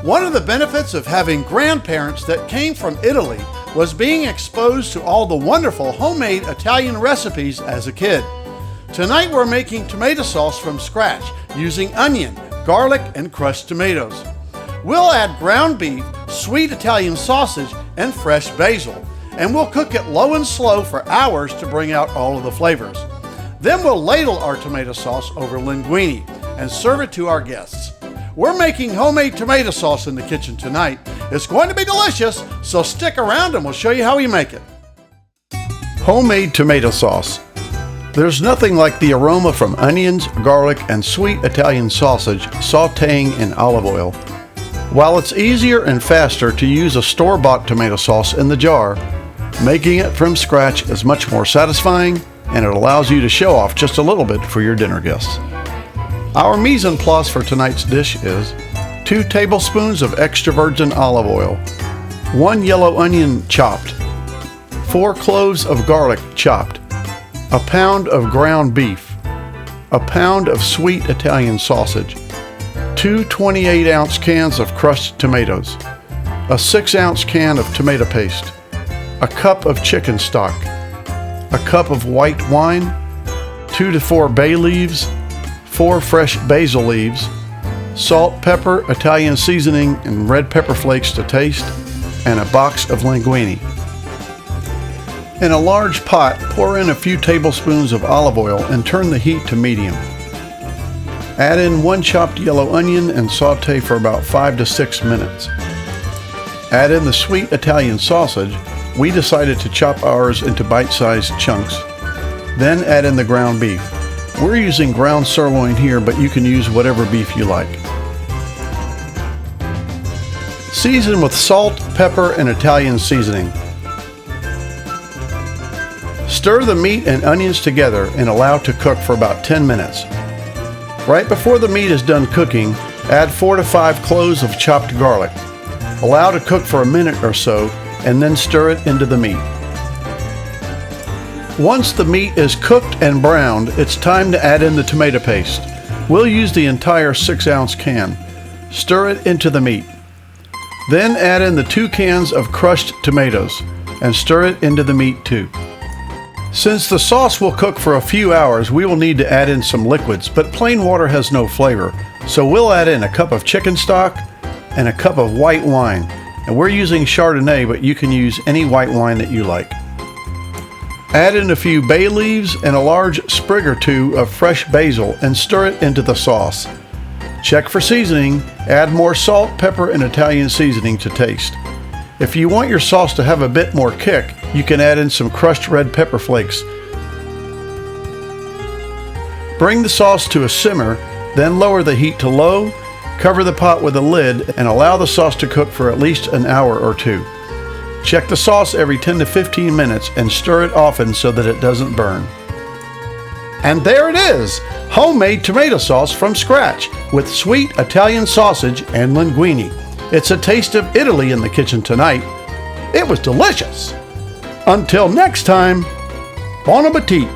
One of the benefits of having grandparents that came from Italy was being exposed to all the wonderful homemade Italian recipes as a kid. Tonight we're making tomato sauce from scratch using onion, garlic, and crushed tomatoes. We'll add ground beef, sweet Italian sausage, and fresh basil, and we'll cook it low and slow for hours to bring out all of the flavors. Then we'll ladle our tomato sauce over linguine and serve it to our guests. We're making homemade tomato sauce in the kitchen tonight. It's going to be delicious, so stick around and we'll show you how we make it. Homemade tomato sauce. There's nothing like the aroma from onions, garlic, and sweet Italian sausage sautéing in olive oil. While it's easier and faster to use a store-bought tomato sauce in the jar, making it from scratch is much more satisfying, and it allows you to show off just a little bit for your dinner guests. Our mise en place for tonight's dish is 2 tablespoons of extra virgin olive oil, 1 yellow onion chopped, 4 cloves of garlic chopped, a pound of ground beef, a pound of sweet Italian sausage, 2 28-ounce cans of crushed tomatoes, a 6-ounce can of tomato paste, a cup of chicken stock, a cup of white wine, 2 to 4 bay leaves, 4 fresh basil leaves, salt, pepper, Italian seasoning, and red pepper flakes to taste, and a box of linguine. In a large pot, pour in a few tablespoons of olive oil and turn the heat to medium. Add in 1 chopped yellow onion and saute for about 5 to 6 minutes. Add in the sweet Italian sausage. We decided to chop ours into bite-sized chunks. Then add in the ground beef. We're using ground sirloin here, but you can use whatever beef you like. Season with salt, pepper, and Italian seasoning. Stir the meat and onions together and allow to cook for about 10 minutes. Right before the meat is done cooking, add 4 to 5 cloves of chopped garlic. Allow to cook for a minute or so and then stir it into the meat. Once the meat is cooked and browned, it's time to add in the tomato paste. We'll use the entire 6-ounce can. Stir it into the meat. Then add in the 2 cans of crushed tomatoes and stir it into the meat too. Since the sauce will cook for a few hours, we will need to add in some liquids, but plain water has no flavor, so we'll add in a cup of chicken stock and a cup of white wine. And we're using Chardonnay, but you can use any white wine that you like. Add in a few bay leaves and a large sprig or 2 of fresh basil and stir it into the sauce. Check for seasoning, add more salt, pepper, and Italian seasoning to taste. If you want your sauce to have a bit more kick, you can add in some crushed red pepper flakes. Bring the sauce to a simmer, then lower the heat to low, cover the pot with a lid, and allow the sauce to cook for at least an hour or 2. Check the sauce every 10 to 15 minutes and stir it often so that it doesn't burn. And there it is! Homemade tomato sauce from scratch with sweet Italian sausage and linguine. It's a taste of Italy in the kitchen tonight. It was delicious! Until next time, bon appetit!